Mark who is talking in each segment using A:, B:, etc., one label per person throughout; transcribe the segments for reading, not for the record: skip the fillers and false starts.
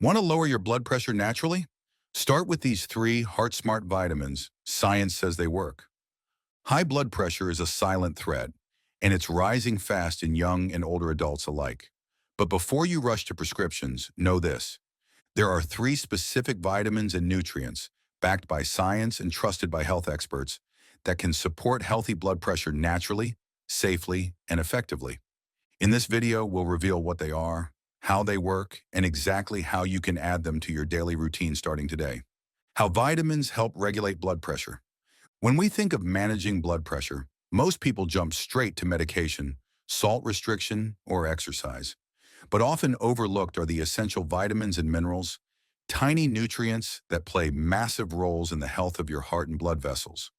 A: Want to lower your blood pressure naturally? Start with these three heart-smart vitamins. Science says they work. High blood pressure is a silent threat, and it's rising fast in young and older adults alike. But before you rush to prescriptions, know this. There are three specific vitamins and nutrients, backed by science and trusted by health experts, that can support healthy blood pressure naturally, safely, and effectively. In this video, we'll reveal what they are, how they work, and exactly how you can add them to your daily routine starting today. How vitamins help regulate blood pressure. When we think of managing blood pressure, most people jump straight to medication, salt restriction, or exercise. But often overlooked are the essential vitamins and minerals, tiny nutrients that play massive roles in the health of your heart and blood vessels.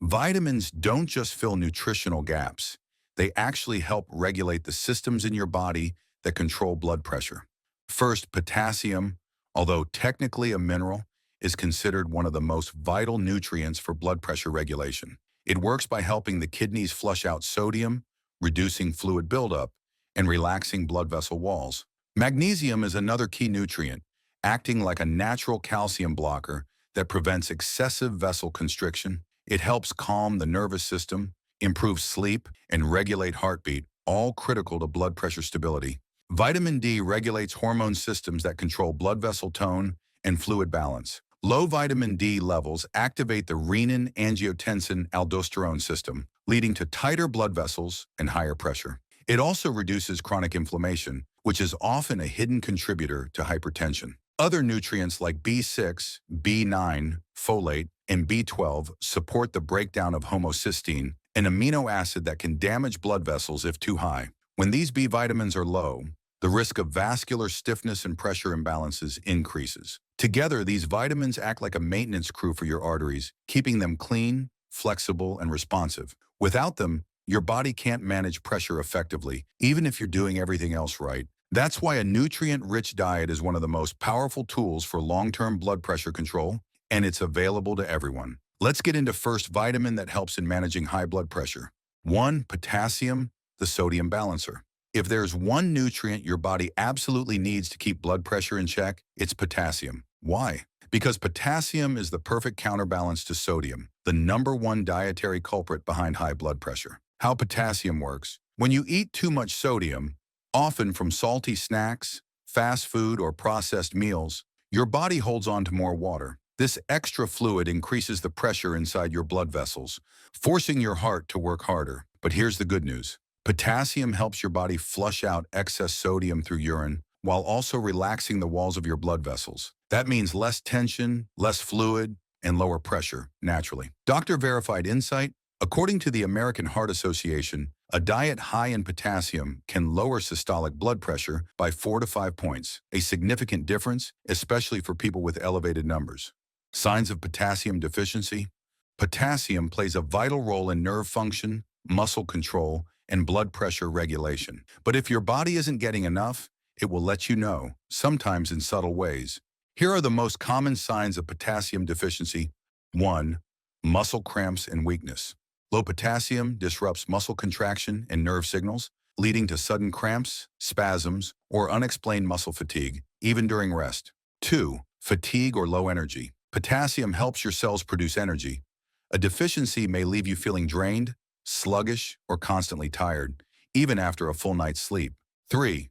A: Vitamins don't just fill nutritional gaps. They actually help regulate the systems in your body that control blood pressure. First, potassium, although technically a mineral, is considered one of the most vital nutrients for blood pressure regulation. It works by helping the kidneys flush out sodium, reducing fluid buildup, and relaxing blood vessel walls. Magnesium is another key nutrient, acting like a natural calcium blocker that prevents excessive vessel constriction. It helps calm the nervous system, improve sleep, and regulate heartbeat, all critical to blood pressure stability. Vitamin D regulates hormone systems that control blood vessel tone and fluid balance. Low vitamin D levels activate the renin-angiotensin-aldosterone system, leading to tighter blood vessels and higher pressure. It also reduces chronic inflammation, which is often a hidden contributor to hypertension. Other nutrients like B6, B9, folate, and B12 support the breakdown of homocysteine, an amino acid that can damage blood vessels if too high. When these B vitamins are low, the risk of vascular stiffness and pressure imbalances increases. Together, these vitamins act like a maintenance crew for your arteries, keeping them clean, flexible, and responsive. Without them, your body can't manage pressure effectively, even if you're doing everything else right. That's why a nutrient-rich diet is one of the most powerful tools for long-term blood pressure control, and it's available to everyone. Let's get into first vitamin that helps in managing high blood pressure. 1. Potassium, the sodium balancer. If there's one nutrient your body absolutely needs to keep blood pressure in check, it's potassium. Why? Because potassium is the perfect counterbalance to sodium, the #1 dietary culprit behind high blood pressure. How potassium works. When you eat too much sodium, often from salty snacks, fast food, or processed meals, your body holds on to more water. This extra fluid increases the pressure inside your blood vessels, forcing your heart to work harder. But here's the good news. Potassium helps your body flush out excess sodium through urine, while also relaxing the walls of your blood vessels. That means less tension, less fluid, and lower pressure, naturally. Doctor-verified insight. According to the American Heart Association, a diet high in potassium can lower systolic blood pressure by 4 to 5 points, a significant difference, especially for people with elevated numbers. Signs of potassium deficiency. Potassium plays a vital role in nerve function, muscle control, and blood pressure regulation. But if your body isn't getting enough, it will let you know, sometimes in subtle ways. Here are the most common signs of potassium deficiency. 1. Muscle cramps and weakness. Low potassium disrupts muscle contraction and nerve signals, leading to sudden cramps, spasms, or unexplained muscle fatigue, even during rest. 2. Fatigue or low energy. Potassium helps your cells produce energy. A deficiency may leave you feeling drained, sluggish, or constantly tired, even after a full night's sleep. 3.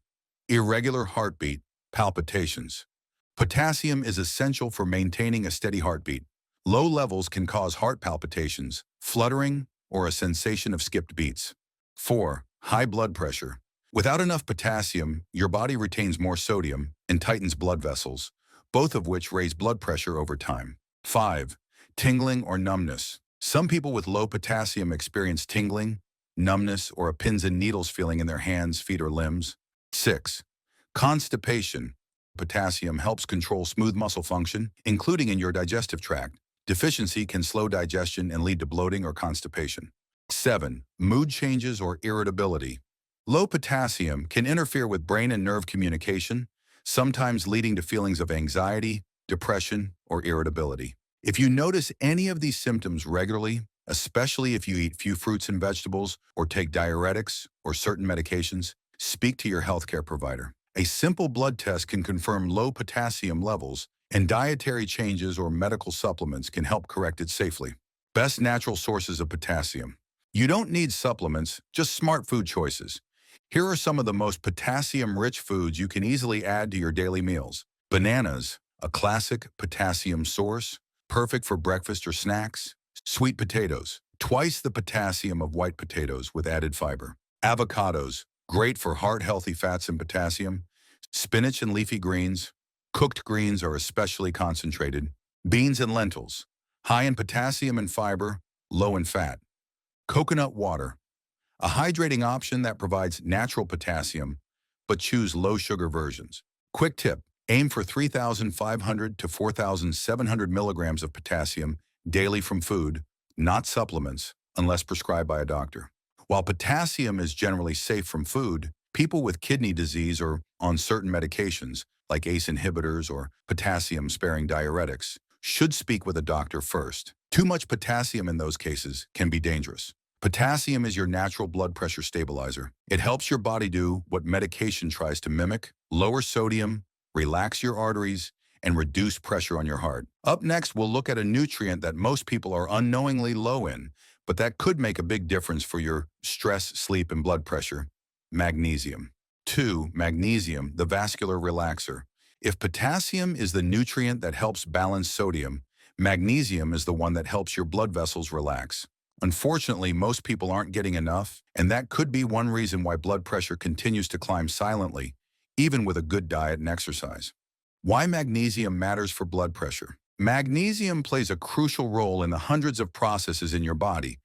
A: Irregular heartbeat, palpitations. Potassium is essential for maintaining a steady heartbeat. Low levels can cause heart palpitations, fluttering, or a sensation of skipped beats. 4. High blood pressure. Without enough potassium, your body retains more sodium and tightens blood vessels, both of which raise blood pressure over time. 5. Tingling or numbness. Some people with low potassium experience tingling, numbness, or a pins and needles feeling in their hands, feet, or limbs. 6. Constipation. Potassium helps control smooth muscle function, including in your digestive tract. Deficiency can slow digestion and lead to bloating or constipation. 7. Mood changes or irritability. Low potassium can interfere with brain and nerve communication, sometimes leading to feelings of anxiety, depression, or irritability. If you notice any of these symptoms regularly, especially if you eat few fruits and vegetables or take diuretics or certain medications, speak to your healthcare provider. A simple blood test can confirm low potassium levels, and dietary changes or medical supplements can help correct it safely. Best natural sources of potassium. You don't need supplements, just smart food choices. Here are some of the most potassium-rich foods you can easily add to your daily meals. Bananas, a classic potassium source, perfect for breakfast or snacks. Sweet potatoes, twice the potassium of white potatoes with added fiber. Avocados, great for heart-healthy fats and potassium. Spinach and leafy greens, cooked greens are especially concentrated. Beans and lentils, high in potassium and fiber, low in fat. Coconut water, a hydrating option that provides natural potassium, but choose low-sugar versions. Quick tip, aim for 3,500 to 4,700 milligrams of potassium daily from food, not supplements, unless prescribed by a doctor. While potassium is generally safe from food, people with kidney disease or on certain medications, like ACE inhibitors or potassium-sparing diuretics, should speak with a doctor first. Too much potassium in those cases can be dangerous. Potassium is your natural blood pressure stabilizer. It helps your body do what medication tries to mimic: lower sodium, relax your arteries, and reduce pressure on your heart. Up next, we'll look at a nutrient that most people are unknowingly low in, but that could make a big difference for your stress, sleep, and blood pressure: magnesium. 2. Magnesium, the vascular relaxer. If potassium is the nutrient that helps balance sodium, magnesium is the one that helps your blood vessels relax. Unfortunately, most people aren't getting enough, and that could be one reason why blood pressure continues to climb silently, even with a good diet and exercise. Why magnesium matters for blood pressure. Magnesium plays a crucial role in the hundreds of processes in your body,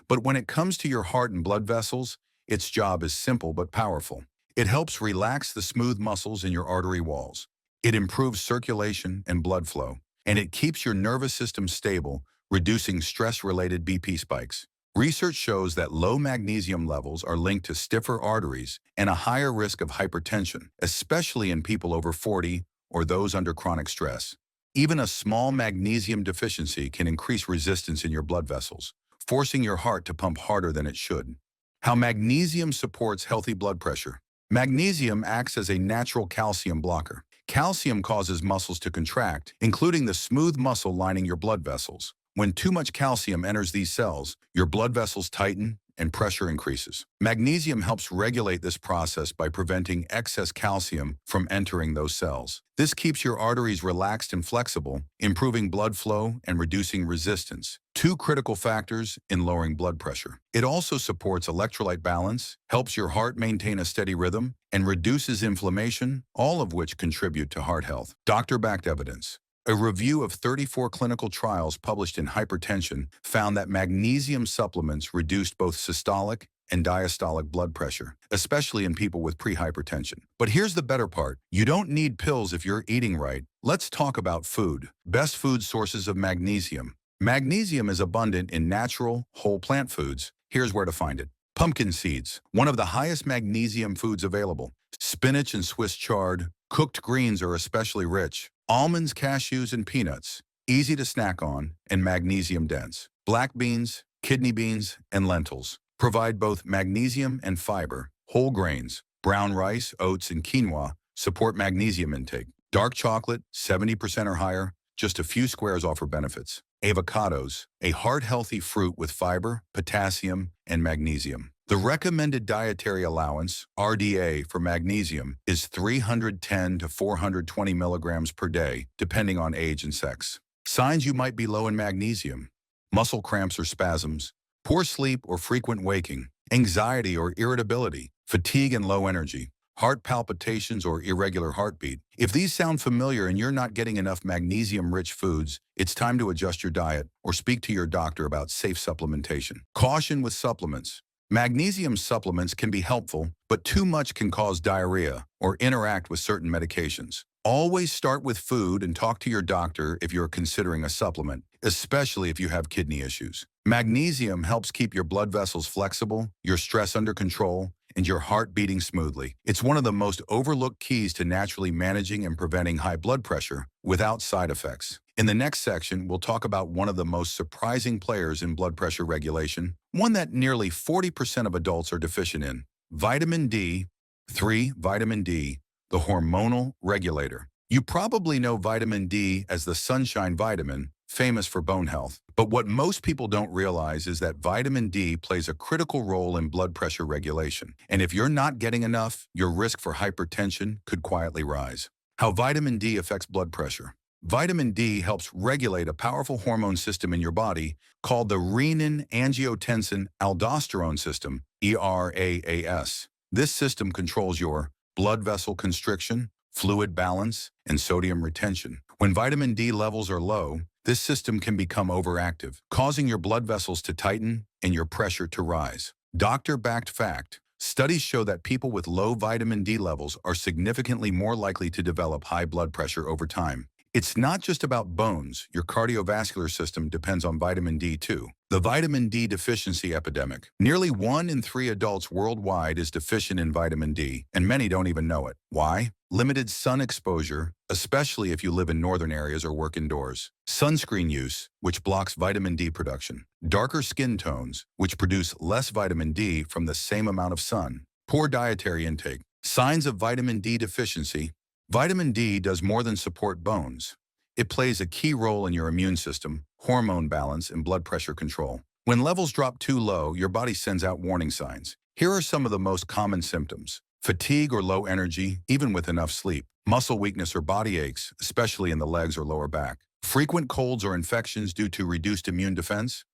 A: but when it comes to your heart and blood vessels, its job is simple but powerful. It helps relax the smooth muscles in your artery walls. It improves circulation and blood flow, and it keeps your nervous system stable, reducing stress-related BP spikes. Research shows that low magnesium levels are linked to stiffer arteries and a higher risk of hypertension, especially in people over 40 or those under chronic stress. Even a small magnesium deficiency can increase resistance in your blood vessels, forcing your heart to pump harder than it should. How magnesium supports healthy blood pressure. Magnesium acts as a natural calcium blocker. Calcium causes muscles to contract, including the smooth muscle lining your blood vessels. When too much calcium enters these cells, your blood vessels tighten and pressure increases. Magnesium helps regulate this process by preventing excess calcium from entering those cells. This keeps your arteries relaxed and flexible, improving blood flow and reducing resistance, two critical factors in lowering blood pressure. It also supports electrolyte balance, helps your heart maintain a steady rhythm, and reduces inflammation, all of which contribute to heart health. Doctor-backed evidence. A review of 34 clinical trials published in Hypertension found that magnesium supplements reduced both systolic and diastolic blood pressure, especially in people with prehypertension. But here's the better part. You don't need pills if you're eating right. Let's talk about food. Best food sources of magnesium. Magnesium is abundant in natural, whole plant foods. Here's where to find it. Pumpkin seeds, one of the highest magnesium foods available. Spinach and Swiss chard. Cooked greens are especially rich. Almonds, cashews, and peanuts, easy to snack on and magnesium dense. Black beans, kidney beans, and lentils provide both magnesium and fiber. Whole grains, brown rice, oats, and quinoa support magnesium intake. Dark chocolate, 70% or higher, just a few squares offer benefits. Avocados, a heart-healthy fruit with fiber, potassium, and magnesium. The recommended dietary allowance, RDA, for magnesium is 310 to 420 milligrams per day, depending on age and sex. Signs you might be low in magnesium: muscle cramps or spasms, poor sleep or frequent waking, anxiety or irritability, fatigue and low energy, heart palpitations or irregular heartbeat. If these sound familiar and you're not getting enough magnesium-rich foods, it's time to adjust your diet or speak to your doctor about safe supplementation. Caution with supplements. Magnesium supplements can be helpful, but too much can cause diarrhea or interact with certain medications. Always start with food and talk to your doctor if you're considering a supplement, especially if you have kidney issues. Magnesium helps keep your blood vessels flexible, your stress under control, and your heart beating smoothly. It's one of the most overlooked keys to naturally managing and preventing high blood pressure without side effects. In the next section, we'll talk about one of the most surprising players in blood pressure regulation, one that nearly 40% of adults are deficient in: vitamin D. 3. Vitamin D, the hormonal regulator. You probably know vitamin D as the sunshine vitamin, famous for bone health. But what most people don't realize is that vitamin D plays a critical role in blood pressure regulation. And if you're not getting enough, your risk for hypertension could quietly rise. How vitamin D affects blood pressure. Vitamin D helps regulate a powerful hormone system in your body called the renin-angiotensin-aldosterone system, ERAAS. This system controls your blood vessel constriction, fluid balance, and sodium retention. When vitamin D levels are low, this system can become overactive, causing your blood vessels to tighten and your pressure to rise. Doctor-backed fact. Studies show that people with low vitamin D levels are significantly more likely to develop high blood pressure over time. It's not just about bones. Your cardiovascular system depends on vitamin D too. The vitamin D deficiency epidemic. Nearly 1 in 3 adults worldwide is deficient in vitamin D, and many don't even know it. Why? Limited sun exposure, especially if you live in northern areas or work indoors. Sunscreen use, which blocks vitamin D production. Darker skin tones, which produce less vitamin D from the same amount of sun. Poor dietary intake. Signs of vitamin D deficiency. Vitamin D does more than support bones. It plays a key role in your immune system, hormone balance, and blood pressure control. When levels drop too low, your body sends out warning signs. Here are some of the most common symptoms. Fatigue or low energy, even with enough sleep. Muscle weakness or body aches, especially in the legs or lower back. Frequent colds or infections due to reduced immune defense.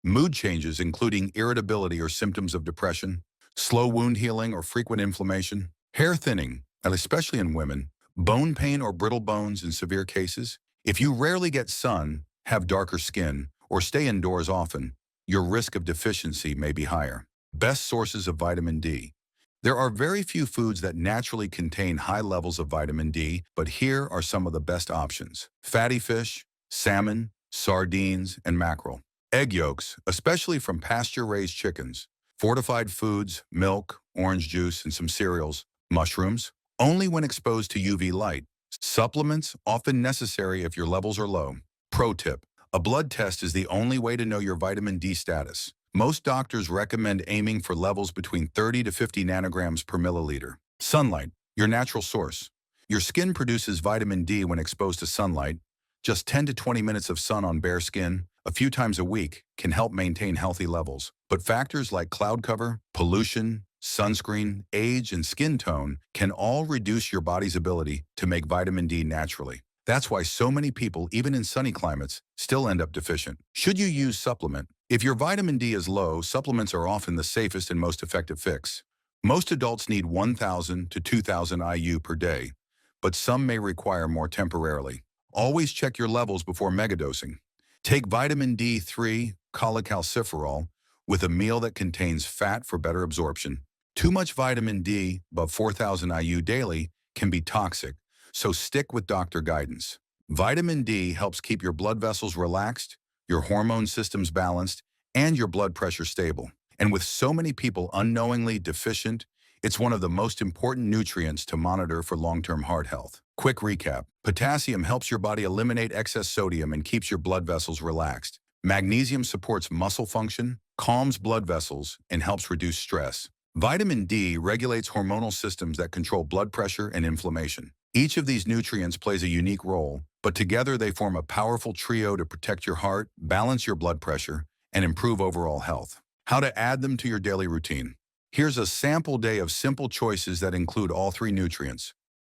A: Mood changes, including irritability or symptoms of depression. Slow wound healing or frequent inflammation. Hair thinning, and especially in women. Bone pain or brittle bones in severe cases. If you rarely get sun, have darker skin, or stay indoors often, your risk of deficiency may be higher. Best sources of vitamin D. There are very few foods that naturally contain high levels of vitamin D, but here are some of the best options. Fatty fish, salmon, sardines, and mackerel. Egg yolks, especially from pasture-raised chickens. Fortified foods, milk, orange juice, and some cereals. Mushrooms, only when exposed to UV light. Supplements, often necessary if your levels are low. Pro tip, a blood test is the only way to know your vitamin D status. Most doctors recommend aiming for levels between 30 to 50 nanograms per milliliter. Sunlight, your natural source. Your skin produces vitamin D when exposed to sunlight. Just 10 to 20 minutes of sun on bare skin, a few times a week, can help maintain healthy levels. But factors like cloud cover, pollution, sunscreen, age, and skin tone can all reduce your body's ability to make vitamin D naturally. That's why so many people, even in sunny climates, still end up deficient. Should you use supplement? If your vitamin D is low, supplements are often the safest and most effective fix. Most adults need 1,000 to 2,000 IU per day, but some may require more temporarily. Always check your levels before megadosing. Take vitamin D3, cholecalciferol, with a meal that contains fat for better absorption. Too much vitamin D, above 4,000 IU daily, can be toxic, so stick with doctor guidance. Vitamin D helps keep your blood vessels relaxed, your hormone systems balanced, and your blood pressure stable. And with so many people unknowingly deficient, it's one of the most important nutrients to monitor for long-term heart health. Quick recap. Potassium helps your body eliminate excess sodium and keeps your blood vessels relaxed. Magnesium supports muscle function, calms blood vessels, and helps reduce stress. Vitamin D regulates hormonal systems that control blood pressure and inflammation. Each of these nutrients plays a unique role, but together they form a powerful trio to protect your heart, balance your blood pressure, and improve overall health. How to add them to your daily routine. Here's a sample day of simple choices that include all 3 nutrients.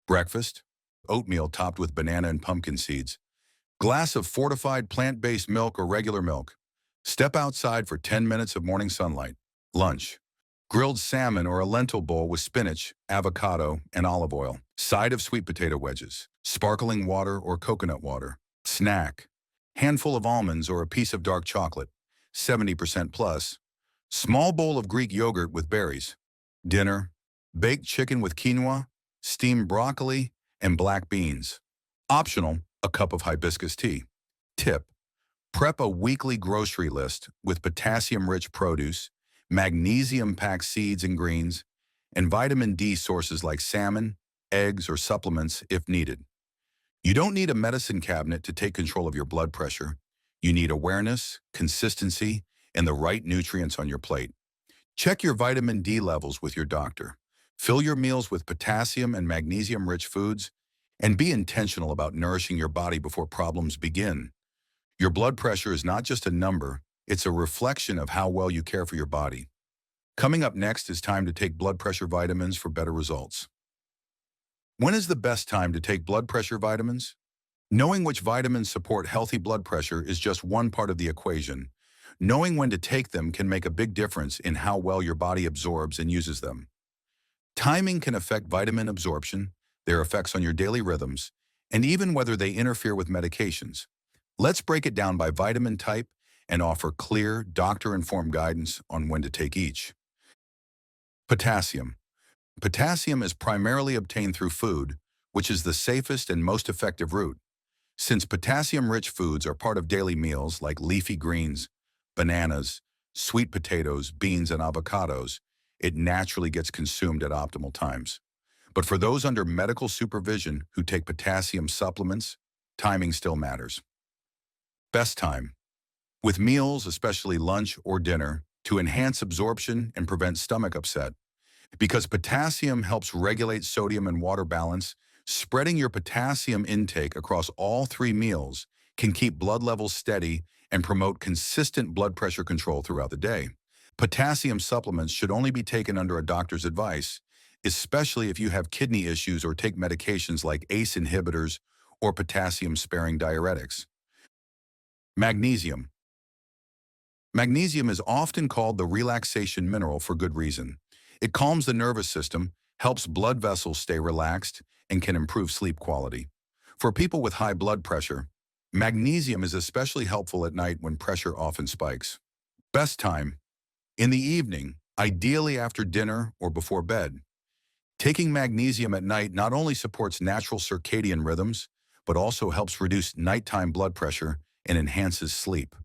A: Breakfast, oatmeal topped with banana and pumpkin seeds. Glass of fortified plant-based milk or regular milk. Step outside for 10 minutes of morning sunlight. Lunch. Grilled salmon or a lentil bowl with spinach, avocado, and olive oil. Side of sweet potato wedges. Sparkling water or coconut water. Snack. Handful of almonds or a piece of dark chocolate, 70% plus. Small bowl of Greek yogurt with berries. Dinner. Baked chicken with quinoa, steamed broccoli, and black beans. Optional, a cup of hibiscus tea. Tip. Prep a weekly grocery list with potassium-rich produce, magnesium-packed seeds and greens, and vitamin D sources like salmon, eggs, or supplements if needed. You don't need a medicine cabinet to take control of your blood pressure. You need awareness, consistency, and the right nutrients on your plate. Check your vitamin D levels with your doctor. Fill your meals with potassium and magnesium-rich foods, and be intentional about nourishing your body before problems begin. Your blood pressure is not just a number, it's a reflection of how well you care for your body. Coming up next is time to take blood pressure vitamins for better results. When is the best time to take blood pressure vitamins? Knowing which vitamins support healthy blood pressure is just one part of the equation. Knowing when to take them can make a big difference in how well your body absorbs and uses them. Timing can affect vitamin absorption, their effects on your daily rhythms, and even whether they interfere with medications. Let's break it down by vitamin type and offer clear, doctor-informed guidance on when to take each. Potassium. Potassium is primarily obtained through food, which is the safest and most effective route. Since potassium-rich foods are part of daily meals like leafy greens, bananas, sweet potatoes, beans, and avocados, it naturally gets consumed at optimal times. But for those under medical supervision who take potassium supplements, timing still matters. Best time. With meals, especially lunch or dinner, to enhance absorption and prevent stomach upset. Because potassium helps regulate sodium and water balance, spreading your potassium intake across all 3 meals can keep blood levels steady and promote consistent blood pressure control throughout the day. Potassium supplements should only be taken under a doctor's advice, especially if you have kidney issues or take medications like ACE inhibitors or potassium-sparing diuretics. Magnesium. Magnesium is often called the relaxation mineral for good reason. It calms the nervous system, helps blood vessels stay relaxed, and can improve sleep quality. For people with high blood pressure, magnesium is especially helpful at night when pressure often spikes. Best time. In the evening, ideally after dinner or before bed. Taking magnesium at night not only supports natural circadian rhythms, but also helps reduce nighttime blood pressure and enhances sleep.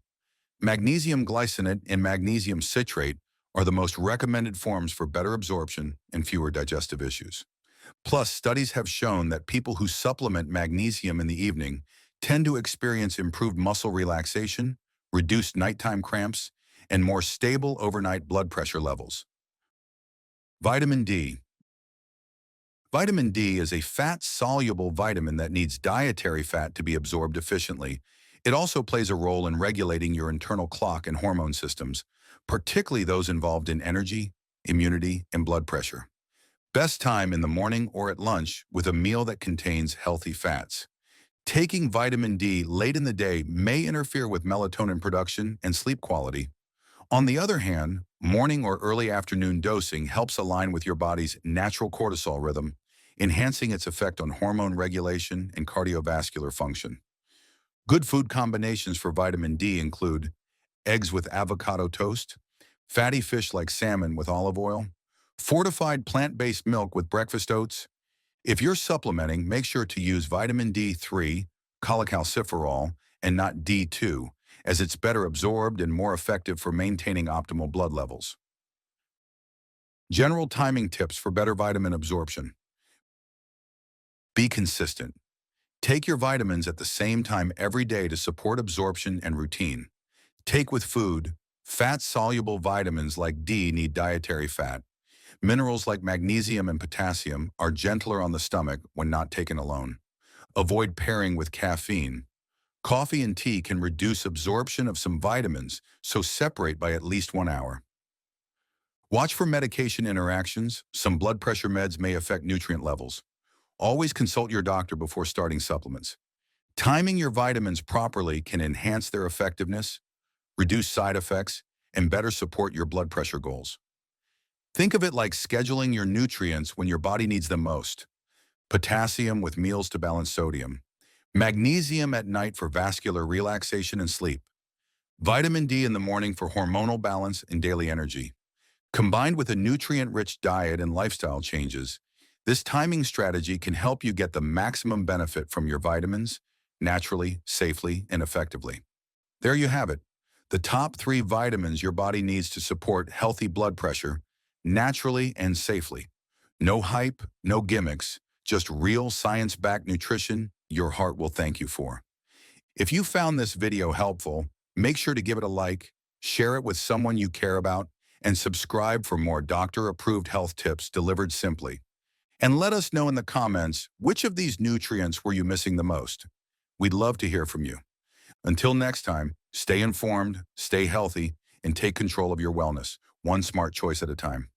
A: Magnesium glycinate and magnesium citrate are the most recommended forms for better absorption and fewer digestive issues. Plus, studies have shown that people who supplement magnesium in the evening tend to experience improved muscle relaxation, reduced nighttime cramps, and more stable overnight blood pressure levels. Vitamin D. Vitamin D is a fat-soluble vitamin that needs dietary fat to be absorbed efficiently. It also plays a role in regulating your internal clock and hormone systems, particularly those involved in energy, immunity, and blood pressure. Best time in the morning or at lunch with a meal that contains healthy fats. Taking vitamin D late in the day may interfere with melatonin production and sleep quality. On the other hand, morning or early afternoon dosing helps align with your body's natural cortisol rhythm, enhancing its effect on hormone regulation and cardiovascular function. Good food combinations for vitamin D include eggs with avocado toast, fatty fish like salmon with olive oil, fortified plant-based milk with breakfast oats. If you're supplementing, make sure to use vitamin D3, cholecalciferol, and not D2, as it's better absorbed and more effective for maintaining optimal blood levels. General timing tips for better vitamin absorption. Be consistent. Take your vitamins at the same time every day to support absorption and routine. Take with food. Fat-soluble vitamins like D need dietary fat. Minerals like magnesium and potassium are gentler on the stomach when not taken alone. Avoid pairing with caffeine. Coffee and tea can reduce absorption of some vitamins, so separate by at least 1 hour. Watch for medication interactions. Some blood pressure meds may affect nutrient levels. Always consult your doctor before starting supplements. Timing your vitamins properly can enhance their effectiveness, reduce side effects, and better support your blood pressure goals. Think of it like scheduling your nutrients when your body needs them most. Potassium with meals to balance sodium. Magnesium at night for vascular relaxation and sleep. Vitamin D in the morning for hormonal balance and daily energy. Combined with a nutrient-rich diet and lifestyle changes, this timing strategy can help you get the maximum benefit from your vitamins, naturally, safely, and effectively. There you have it, the top 3 vitamins your body needs to support healthy blood pressure, naturally and safely. No hype, no gimmicks, just real science-backed nutrition your heart will thank you for. If you found this video helpful, make sure to give it a like, share it with someone you care about, and subscribe for more doctor-approved health tips delivered simply. And let us know in the comments which of these nutrients were you missing the most. We'd love to hear from you. Until next time, stay informed, stay healthy, and take control of your wellness, one smart choice at a time.